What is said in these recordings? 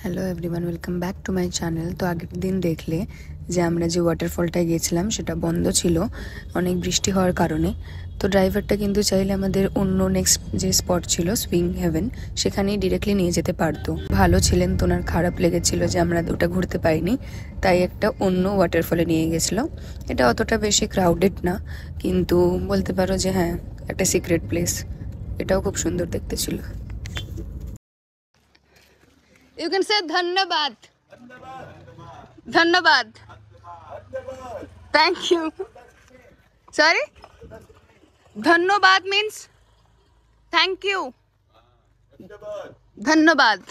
Hello everyone, welcome back to my channel. তো আগের দিন দেখলে যে আমরা যে ওয়াটারফলটায় গিয়েছিলাম সেটা বন্ধ ছিল অনেক বৃষ্টি হওয়ার কারণে। তো ড্রাইভারটা কিন্তু চাইলে আমাদের অন্য নেক্সট যে স্পট ছিল সুইং হেভেন সেখানেই ডিরেক্টলি নিয়ে যেতে পারতো। ভালো ছিলেন, তো ওনার খারাপ লেগেছিল যে আমরা ওটা ঘুরতে পাইনি, তাই একটা অন্য ওয়াটারফলে নিয়ে গেছিলো। এটা অতটা বেশি ক্রাউডেড না, কিন্তু বলতে পারো যে হ্যাঁ, একটা সিক্রেট প্লেস। এটাও খুব সুন্দর দেখতে ছিল। You can say dhanyabad. Dhanyabad. Thank you. Sorry? Dhanyabad means thank you. Dhanyabad.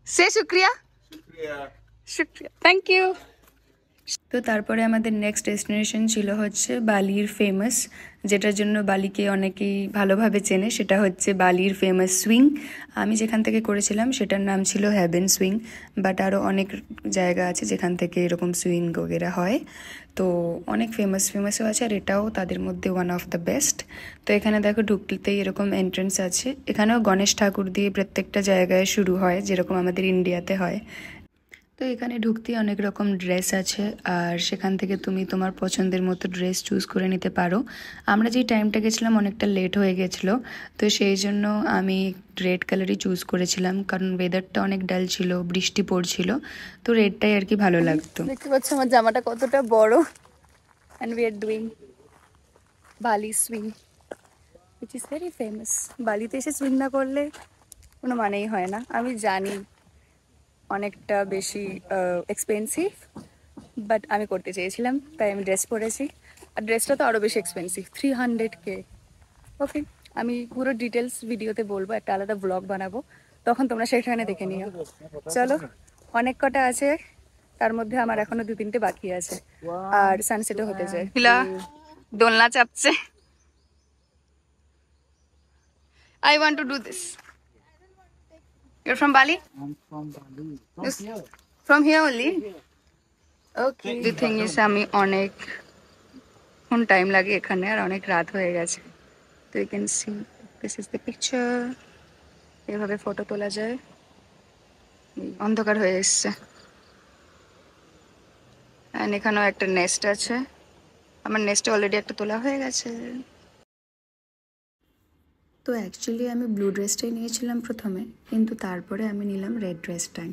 Say shukriya. Shukriya. Thank you. তো তারপরে আমাদের নেক্সট ডেস্টিনেশন ছিল হচ্ছে বালির ফেমাস, যেটার জন্য বালিকে অনেকেই ভালোভাবে চেনে, সেটা হচ্ছে বালির ফেমাস সুইং। আমি যেখান থেকে করেছিলাম সেটার নাম ছিল হ্যাভেন সুইং, বাট আরও অনেক জায়গা আছে যেখান থেকে এরকম সুইং বগেরা হয়। তো অনেক ফেমাসও আছে, আর এটাও তাদের মধ্যে ওয়ান অফ দ্য বেস্ট। তো এখানে দেখো ঢুকতেই এরকম এন্ট্রেন্স আছে। এখানেও গণেশ ঠাকুর দিয়ে প্রত্যেকটা জায়গায় শুরু হয়, যেরকম আমাদের ইন্ডিয়াতে হয়। তো এখানে ঢুকতেই অনেক রকম ড্রেস আছে, আর সেখান থেকে তুমি তোমার পছন্দের মতো ড্রেস চুজ করে নিতে পারো। আমরা যেই টাইমটা গেছিলাম অনেকটা লেট হয়ে গেছিলো, তো সেই জন্য আমি রেড কালারই চুজ করেছিলাম, কারণ ওয়েদারটা অনেক ডাল ছিল, বৃষ্টি পড়ছিল, তো রেডটাই আর কি ভালো লাগতো। দেখতে পাচ্ছ আমার জামাটা কতটা বড়। And we are doing Bali swing, which is very famous. বালিতে এসে সুইং না করলে কোনো মানেই হয় না। আমি জানি অনেকটা বেশি এক্সপেন্সিভ, বাট আমি করতে চেয়েছিলাম, তাই আমি ড্রেস পরেছি। আর ড্রেসটা তো আরও বেশি এক্সপেন্সিভ, 300K। ওকে, আমি পুরো ডিটেলস ভিডিওতে বলবো, একটা আলাদা ব্লগ বানাবো, তখন তোমরা সেখানে দেখে নিও। চলো, অনেক কটা আছে, তার মধ্যে আমার এখনো 2-3টে বাকি আছে, আর সানসেটও হতে যায়। হিলা দোলনা চাপছে। I want to do this. You're from Bali? I'm from Bali. From here only? Okay. The thing is, আমি অনেক টাইম লাগে এখানে, আর অনেক রাত হয়ে গেছে। তো you can see this is the picture. এভাবে ফটো তোলা যায়। অন্ধকার হয়ে এসছে। আর এখানেও একটা নেস্ট আছে, আমার নেস্টে অলরেডি একটা তোলা হয়ে গেছে। তো অ্যাকচুয়ালি আমি ব্লু ড্রেসটাই নিয়েছিলাম প্রথমে, কিন্তু তারপরে আমি নিলাম রেড ড্রেসটাই।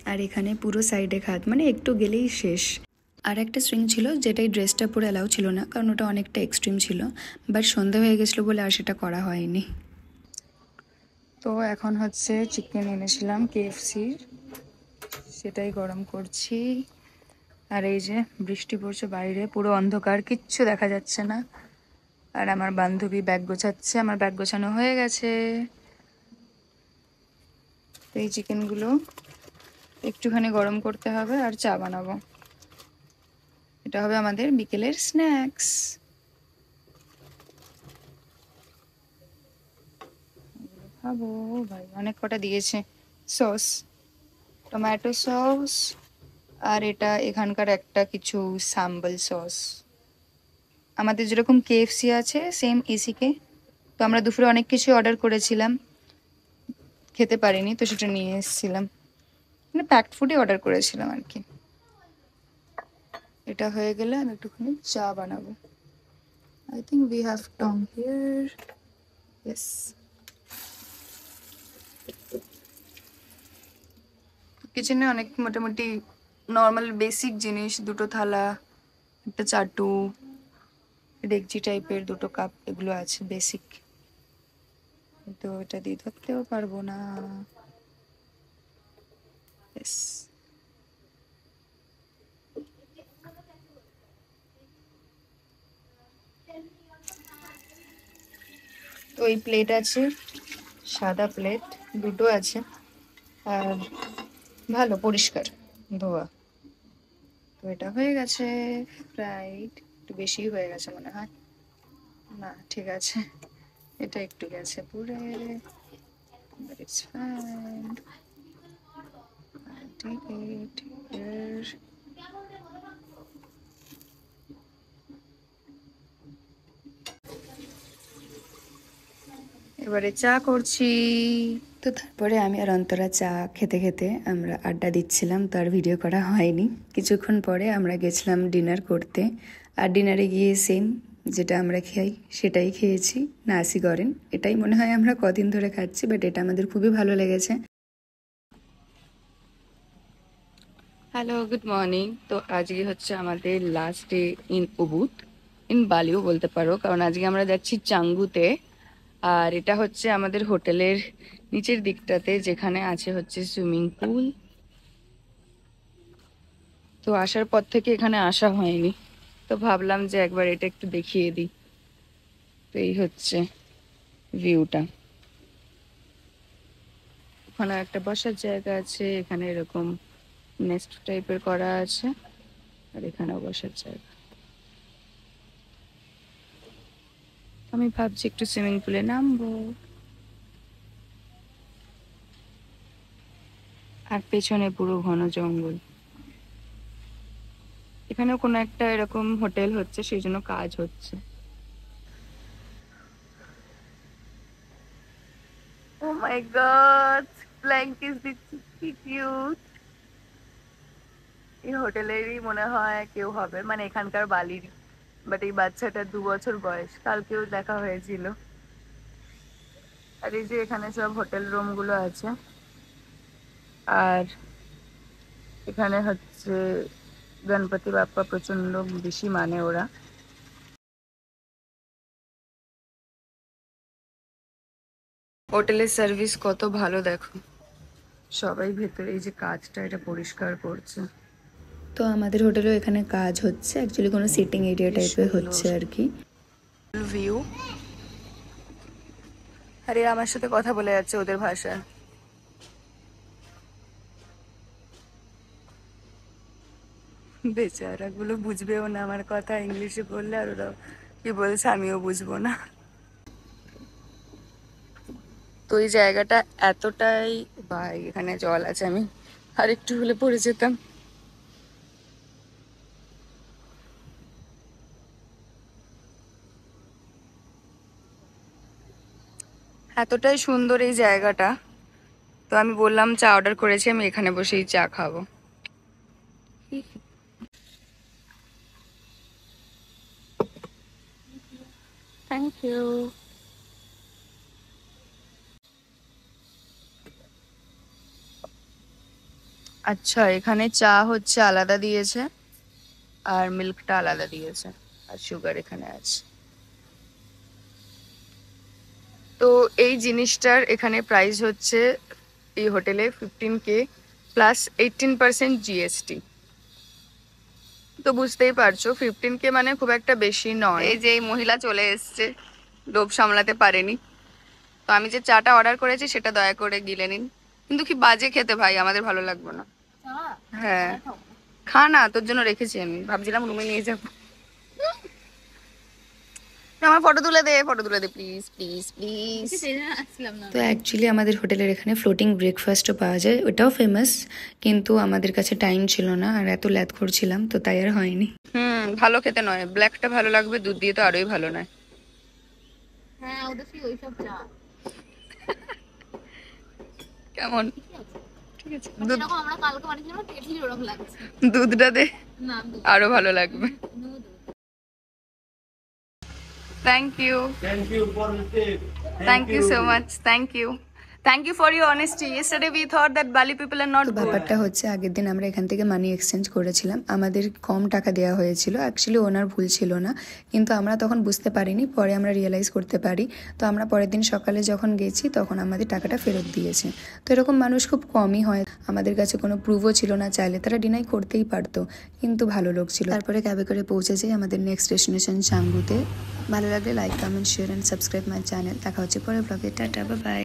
আর এখানে পুরো সাইডে খাত, মানে একটু গেলেই শেষ। আর একটা সুইং ছিল যেটাই ড্রেসটা পুরো অ্যালাউ ছিল না, কারণ ওটা অনেকটা এক্সট্রিম ছিল, বাট সন্ধে হয়ে গেছিলো বলে আর সেটা করা হয়নি। তো এখন হচ্ছে চিকেন এনেছিলাম KFCর, সেটাই গরম করছি। আর এই যে বৃষ্টি পড়ছে বাইরে, পুরো অন্ধকার, কিচ্ছু দেখা যাচ্ছে না। আর আমার বান্ধবী ব্যাগ গোছাচ্ছে, আমার ব্যাগ গোছানো হয়ে গেছে। তো এই চিকেনগুলো একটুখানি গরম করতে হবে, আর চা বানাবো। এটা হবে আমাদের বিকেলের স্ন্যাক্স। খাবো ভাই, অনেক কটা দিয়েছে সস, টমেটো সস, আর এটা এখানকার একটা কিছু সাম্বল সস। আমাদের যেরকম KFC আছে সেম এসিকে। তো আমরা দুপুরে অনেক কিছু অর্ডার করেছিলাম, খেতে পারিনি, তো সেটা নিয়ে এসেছিলাম, মানে প্যাকড ফুডই অর্ডার করেছিলাম আর কি। এটা হয়ে গেলে আমি একটুখানি চা বানাবো। আই থিঙ্ক উই হ্যাভ টং হিয়ার। ইয়েস। কিচেনে অনেক মোটামুটি নর্মাল বেসিক জিনিস, দুটো থালা, একটা চাটু, ডেকচি টাইপের দুটো কাপ, এগুলো আছে বেসিক। তো এটা দিয়ে ধরতেও পারবো না। ইয়েস। তো এই প্লেট আছে, সাদা প্লেট দুটো আছে, আর ভালো পরিষ্কার ধোয়া। তো এটা হয়ে গেছে ফ্রাইড, একটু বেশি হয়ে গেছে মনে হয়, না ঠিক আছে, এটা একটু গেছে পুরে, but it's fine. I'll take it here. এবারে চা করছি। তো তারপরে আমি আর অন্তরা চা খেতে খেতে আমরা আড্ডা দিচ্ছিলাম, তো আর ভিডিও করা হয়নি। কিছুক্ষণ পরে আমরা গেছিলাম ডিনার করতে, আর ডিনারে গিয়ে সেম যেটা আমরা খাই সেটাই খেয়েছি, নাসি গরেন। এটাই মনে হয় আমরা কদিন ধরে খাচ্ছি, বাট এটা আমাদের খুবই ভালো লেগেছে। Hello, good morning. তো আজকে হচ্ছে আমাদের last day in Ubud, in বালিও বলতে পারো, কারণ আজকে আমরা যাচ্ছি চাঙ্গুতে। আর এটা হচ্ছে আমাদের হোটেলের নিচের দিকটাতে, যেখানে আছে হচ্ছে সুইমিং পুল। তো আসার পর থেকে এখানে আসা হয়নি, তো ভাবলাম যে একবার এটা একটু দেখিয়ে দিই। তো এই হচ্ছে ভিউটা। ওখানে একটা বসার জায়গা আছে, এখানে এরকম নেস্ট টাইপের করা আছে, আর এখানেও বসার জায়গা। আমি ভাবছি একটু সুইমিং পুলে নামবো। আর পেছনে পুরো ঘন জঙ্গল। এখানেও কোনো একটা এরকম হোটেল হচ্ছে, সেই জন্য কাজ হচ্ছে। ও মাই গড, ব্ল্যাঙ্কিস দিচ্ছি, কি কিউট। এই হোটেলেরই মনে হয় কেউ হবে, মানে এখানকার বালির। বাট এই বাচ্চাটার 2 বছর বয়স, কালকেও দেখা হয়েছিল। আর এই যে এখানে সব হোটেল রুম গুলো আছে, আর এখানে হচ্ছে গণপতি বাপ্পা প্রচন্ড বেশি মানে ওরা। হোটেলের সার্ভিস কত ভালো দেখো, সবাই ভেতরে এই যে কাজটা এটা পরিষ্কার করছে। তো আমাদের হোটেলেও এখানে কাজ হচ্ছে, অ্যাকচুয়ালি কোনো সিটিং এরিয়া টাইপের হচ্ছে আর কি। ভিউ। আরে আমার সাথে কথা বলে যাচ্ছে ওদের ভাষা। বেচারা গুলো বুঝবেও না আমার কথা, ইংলিশে বললে, আর ওরা কি বলছে আমিও বুঝবো না। তো এই জায়গাটা এতটাই, ভাই এখানে জল আছে, আমি আর একটু হলে পড়ে যেতাম। এতটাই সুন্দর এই জায়গাটা। তো আমি বললাম চা অর্ডার করেছি, আমি এখানে বসেই চা খাবো। Thank you. আচ্ছা, এখানে চা হচ্ছে আলাদা দিয়েছে, আর মিল্কটা আলাদা দিয়েছে, আর সুগার এখানে আছে। তো এই জিনিসটার এখানে প্রাইস হচ্ছে এই হোটেলে 15K প্লাস 18% জিএসটি। তো বুঝতেই পারছো 15K মানে খুব একটা বেশি নয়। এই যে এই মহিলা চলে এসছে, লোভ সামলাতে পারেনি। তো আমি যে চাটা অর্ডার করেছি সেটা দয়া করে গিলে নিন। কিন্তু কি বাজে খেতে ভাই, আমাদের ভালো লাগবে না। হ্যাঁ, খা না, তোর জন্য রেখেছি, আমি ভাবছিলাম রুমে নিয়ে যাবো। আমার ফটো তুলে দে, ফটো তুলে দে প্লিজ প্লিজ প্লিজ। তো অ্যাকচুয়ালি আমাদের হোটেলের এখানে ফ্লোটিং ব্রেকফাস্টও পাওয়া যায়, ওটাও ফেমাস, কিন্তু আমাদের কাছে টাইম ছিল না, আর এত ল্যাদ করছিলাম তো তাই আর হয়নি। ভালো খেতে নয়, ব্ল্যাকটা ভালো লাগবে, দুধ দিয়ে তো আরোই ভালো নয়। হ্যাঁ, ওদের সেই ওইসব চা কেমন? ঠিক আছে, দুধ যেরকম আমরা কালকে বানিয়েছিলাম টেস্টই ওরকম লাগছে। দুধটা দে, না আরো ভালো লাগবে। Thank you. Thank you for the tip. Thank you so much. Thank you. Thank you for your honesty. Yesterday we thought that Bali people are not good. ব্যাপারটা হচ্ছে আগের দিন আমরা এখান থেকে মানি এক্সচেঞ্জ করেছিলাম, আমাদের কম টাকা দেওয়া হয়েছিল, অ্যাকচুয়ালি ওনার ভুল ছিল না, কিন্তু আমরা তখন বুঝতে পারিনি, পরে আমরা রিয়েলাইজ করতে পারি। তো আমরা পরের দিন সকালে যখন গেছি তখন আমাদের টাকাটা ফেরত দিয়েছে। তো এরকম মানুষ খুব কমই হয়, আমাদের কাছে কোনো প্রুফও ছিল না, চাইলে তারা ডিনাই করতেই পারতো, কিন্তু ভালো লোক ছিল। তারপরে ক্যাবে করে পৌঁছেছি আমাদের নেক্সট ডেস্টিনেশন চাঙ্গুতে। ভালো লাগলে like, comment, share and subscribe my channel. দেখা হচ্ছে পরের ব্লগে। Tata, bye bye.